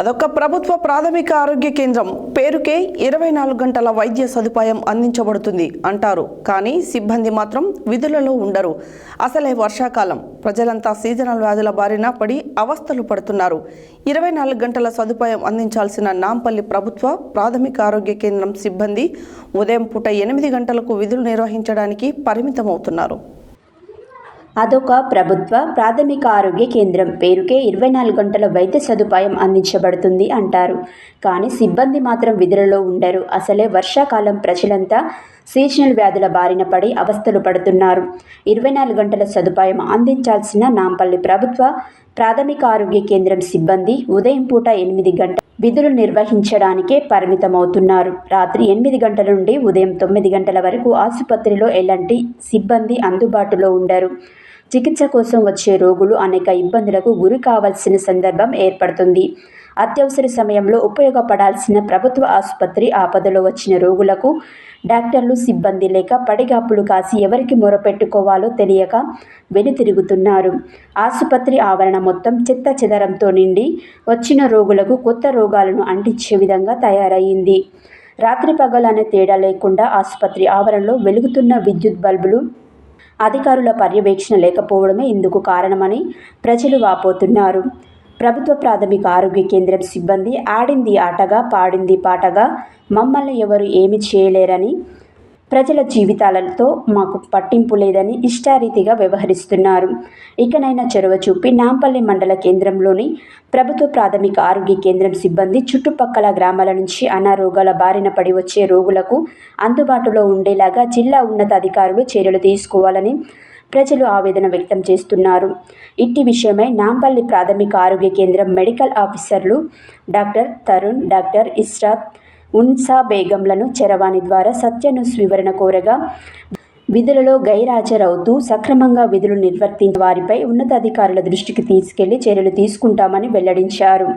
అదొక ప్రభుత్వ ప్రాథమిక ఆరోగ్య కేంద్రం. పేరుకే 24 గంటల వైద్య సదుపాయం అందించబడుతుంది అంటారు. కానీ సిబ్బంది మాత్రం విధులలో ఉండరు. అసలే వర్షాకాలం. ప్రజలంతా సీజనల్ వ్యాధుల బారిన పడి అవస్థలు పడుతున్నారు. 24 గంటల సదుపాయం అందించాల్సిన నాంపల్లి ప్రభుత్వ ప్రాథమిక ఆరోగ్య కేంద్రం సిబ్బంది ఉదయం పూట 8 గంటలకు విధులు నిర్వహించడానికి పరిమితమవుతున్నారు. అదొక ప్రభుత్వ ప్రాథమిక ఆరోగ్య కేంద్రం. పేరుకే 24 గంటల వైద్య సదుపాయం అందించబడుతుంది అంటారు. కానీ సిబ్బంది మాత్రం విధులలో ఉండరు. అసలే వర్షాకాలం. ప్రజలంతా సీజనల్ వ్యాధుల బారిన పడి అవస్థలు పడుతున్నారు. 24 గంటల సదుపాయం అందించాల్సిన నాంపల్లి ప్రభుత్వ ప్రాథమిక ఆరోగ్య కేంద్రం సిబ్బంది ఉదయం పూట 8 గంటల విధులు నిర్వహించడానికే పరిమితమవుతున్నారు. రాత్రి 8 గంటల నుండి ఉదయం 9 గంటల వరకు ఆసుపత్రిలో ఎలాంటి సిబ్బంది అందుబాటులో ఉండరు. చికిత్స కోసం వచ్చే రోగులు అనేక ఇబ్బందులకు గురి కావాల్సిన సందర్భం ఏర్పడుతుంది. అత్యవసర సమయంలో ఉపయోగపడాల్సిన ప్రభుత్వ ఆసుపత్రి ఆపదలో వచ్చిన రోగులకు డాక్టర్లు సిబ్బంది లేక పడిగాపులు కాసి ఎవరికి మొరపెట్టుకోవాలో తెలియక వెనుతిరుగుతున్నారు. ఆసుపత్రి ఆవరణ మొత్తం చెత్త చెదరంతో నిండి వచ్చిన రోగులకు కొత్త రోగాలను అంటించే విధంగా తయారయ్యింది. రాత్రి పగలనే తేడా లేకుండా ఆసుపత్రి ఆవరణలో వెలుగుతున్న విద్యుత్ బల్బులు అధికారుల పర్యవేక్షణ లేకపోవడమే ఇందుకు కారణమని ప్రజలు వాపోతున్నారు. ప్రభుత్వ ప్రాథమిక ఆరోగ్య కేంద్రం సిబ్బంది ఆడింది ఆటగా పాడింది పాటగా మమ్మల్ని ఎవరు ఏమి చేయలేరని, ప్రజల జీవితాలతో మాకు పట్టింపు లేదని ఇష్టారీతిగా వ్యవహరిస్తున్నారు. ఇకనైనా చొరవ చూపి నాంపల్లి మండల కేంద్రంలోని ప్రభుత్వ ప్రాథమిక ఆరోగ్య కేంద్రం సిబ్బంది చుట్టుపక్కల గ్రామాల నుంచి అనారోగ్యాల బారిన పడి వచ్చే రోగులకు అందుబాటులో ఉండేలాగా జిల్లా ఉన్నతాధికారులు చర్యలు తీసుకోవాలని ప్రజలు ఆవేదన వ్యక్తం చేస్తున్నారు. ఇట్టి విషయమై నాంపల్లి ప్రాథమిక ఆరోగ్య కేంద్రం మెడికల్ ఆఫీసర్లు డాక్టర్ తరుణ్, డాక్టర్ ఇస్రాత్, ఉన్సా బేగంలను చరవాణి ద్వారా సత్యాన్యూస్ వివరణ కోరగా విధులలో గైర్హాజరవుతూ సక్రమంగా విధులు నిర్వర్తించిన వారిపై ఉన్నతాధికారుల దృష్టికి తీసుకెళ్లి చర్యలు తీసుకుంటామని వెల్లడించారు.